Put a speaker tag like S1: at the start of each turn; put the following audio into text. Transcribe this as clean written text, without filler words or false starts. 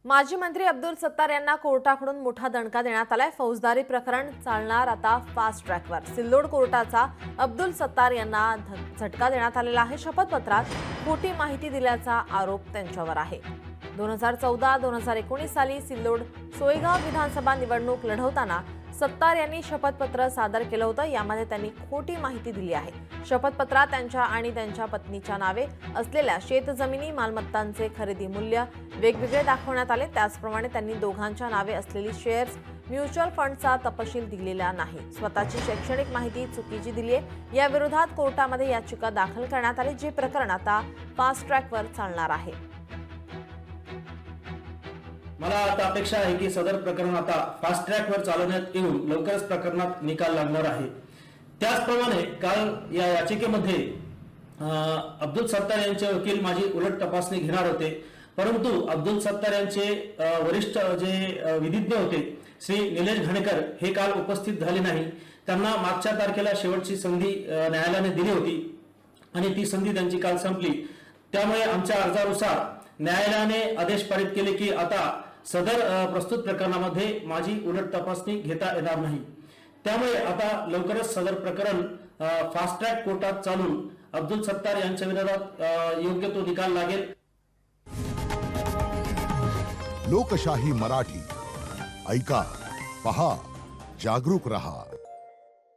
S1: माजी मंत्री अब्दुल सत्तार यांना कोर्टाकडून मोठा दणका देण्यात आलाय। फौजदारी प्रकरण चालणार आता फास्ट ट्रॅकवर। सिल्लोड कोर्टाचा अब्दुल सत्तार यांना झटका देण्यात आलेला आहे। शपथपत्रात खोटी माहिती दिल्याचा आरोप त्यांच्यावर आहे। 2014-2019 साली सिल्लोड सोयगाव विधानसभा निवडणूक लढवताना सत्तार यांनी शपथपत्र सादर केलं होतं। यामध्ये त्यांनी खोटी माहिती दिली आहे। शपथपत्रात त्यांच्या आणि त्यांच्या पत्नीच्या नावे असलेल्या शेतजमिनी मालमत्तांचे खरेदी मूल्य वेगवेगळे दाखवण्यात आले। त्याचप्रमाणे त्यांनी दोघांच्या नावे असलेली शेअर्स म्युच्युअल फंडचा तपशील दिलेला नाही। स्वतःची शैक्षणिक माहिती चुकीची दिली आहे। या विरोधात कोर्टामध्ये याचिका दाखल करण्यात आली, जे प्रकरण आता फास्ट ट्रॅकवर चालणार आहे।
S2: मला आता अपेक्षा आहे की सदर प्रकरण आता फास्ट ट्रॅकवर चालवण्यात येऊन लवकरच प्रकरणात निकाल लागणार आहे। त्याचप्रमाणे काल या याचिकेमध्ये अब्दुल सत्तार यांचे वकील माझी उलट तपासणी घेणार होते, परंतु अब्दुल सत्तार यांचे वरिष्ठ जे विधिज्ञ होते श्री निलेश घाणेकर हे काल उपस्थित झाले नाही। त्यांना मागच्या तारखेला शेवटची संधी न्यायालयाने दिली होती आणि ती संधी त्यांची काल संपली। त्यामुळे आमच्या अर्जानुसार न्यायालयाने आदेश पारित केले की आता सदर प्रस्तुत प्रकरणामध्ये माझी उलट तपासणी घेता येणार नाही। त्यामुळे आता लवकरच सदर प्रकरण फास्ट ट्रॅक कोर्टात चालून अब्दुल सत्तार यांच्या विरोधात योग्य तो निकाल लागेल।
S3: लोकशाही मराठी ऐका, पहा, जागरूक रहा।